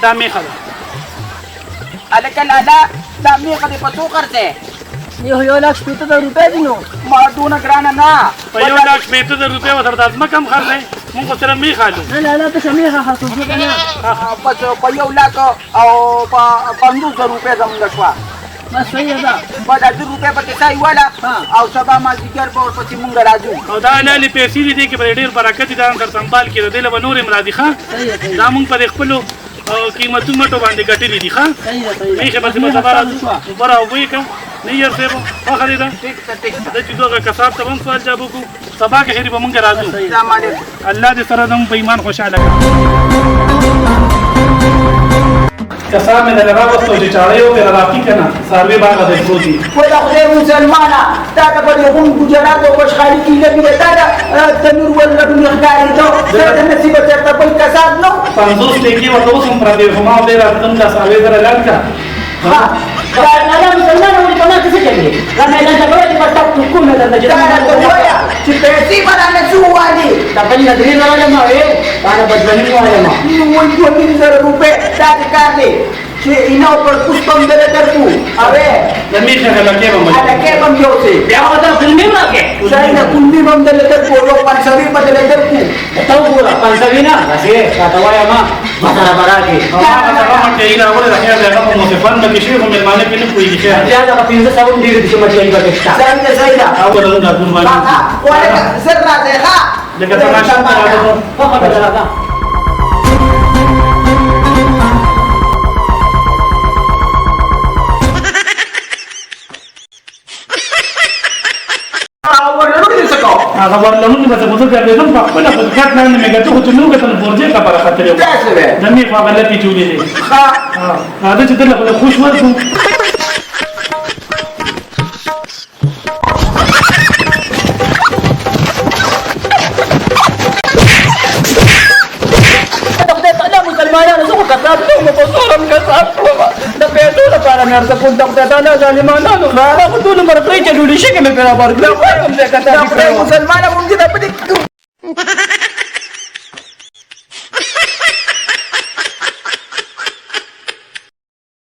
دا میخه ده الکه لالا دا میخه دې په څو خرڅې یو لک 150,000 روپۍ دي نو ما دونه ګرانه نه په 1,50,000 روپۍ ورته د ځمکه هم خرڅوي مونږ خو سره میخ حالو نه لا لا ته شمیخه خاصو کنه بس په 1,00,000 او په 50,000 روپۍ زمونږ شوه بس صحیح ده په 10 روپۍ پکې ځای والا او سبا مازدیګر به ورپسې مونږ راځو او دا لالې پیسې دي کې په ډېر برکت دي دا هم سر سنبال کړي دی له به نور مرادي ښه دا مونږ په خپلو قیمتونو مټو باندې ګټلې دي ښه میخه به په سبا راځو اوبه راوبوي که نه یې رسېبو ښه خریده دا چې دغه کساب ته به هم سوال جواب وکړو سبا که خیر به مونږ راځو الله دې سره زموږ په ایمان خوشحاله کړي کساب مې دله راوستو چې چاړه یې وپېره راپي که نه څاروي باغه دی پروت دي ولا خدای مسلمانه تا ته په دې غون ګجرات او خوشحالي کې لګېده تا ته تنور ولګون ښکارېده دا د نصیبه چېرته بل کساب نه 50 ټیکې ورته اوس هم پرتې خو ما ورته راځم دا څاروي سره لنډ کړه چې پیسې به رانه څه ووالي نو 2,000 روپۍ داسې کار دی چې اینا پر پوسټ هم دله درکو اوې د میخه هلکې به مجبور هلکې به هم یوسې بیا ورته فلمي هم راکړې صحیح ده کلمې به هم دله درکو یو 500 به دله درکو ته وګوره 500 نه راځې راته وایم ما سره به راکړې هغه مټې یې راوړې د خیر دی هغه په موسفان به کې شوي خو مېلمانه پرې نه پوهېږي خیر بیا دغه 500 هم ډېرې دي چې مچلۍ پکې شته صحیح ده صحیح ده او ورته دا قرباني زر راځئ ښه لکه تماشا ته راځو ښه خبره راځه هغه ورلونکي به څه کوڅه ګرځېدم په خپله خو کټ لاندې مې ګټه خو چې نو کتل بورجې خبره خطرې وه داسې وې د مې خو هغه لپې چولې دي ښه هغه چې دله خو د خوش ورکړو مسلمانانو زه خو کساب کوم په زور هم کساب کوم د پیسو لپاره مې ورته کوم د خدای تعالی ظالمانانو دا خو ټول عمر پرې چې ډوډۍ شکې مې برابر کړه وایم زه کساب مسلمانه مونږ ته په دې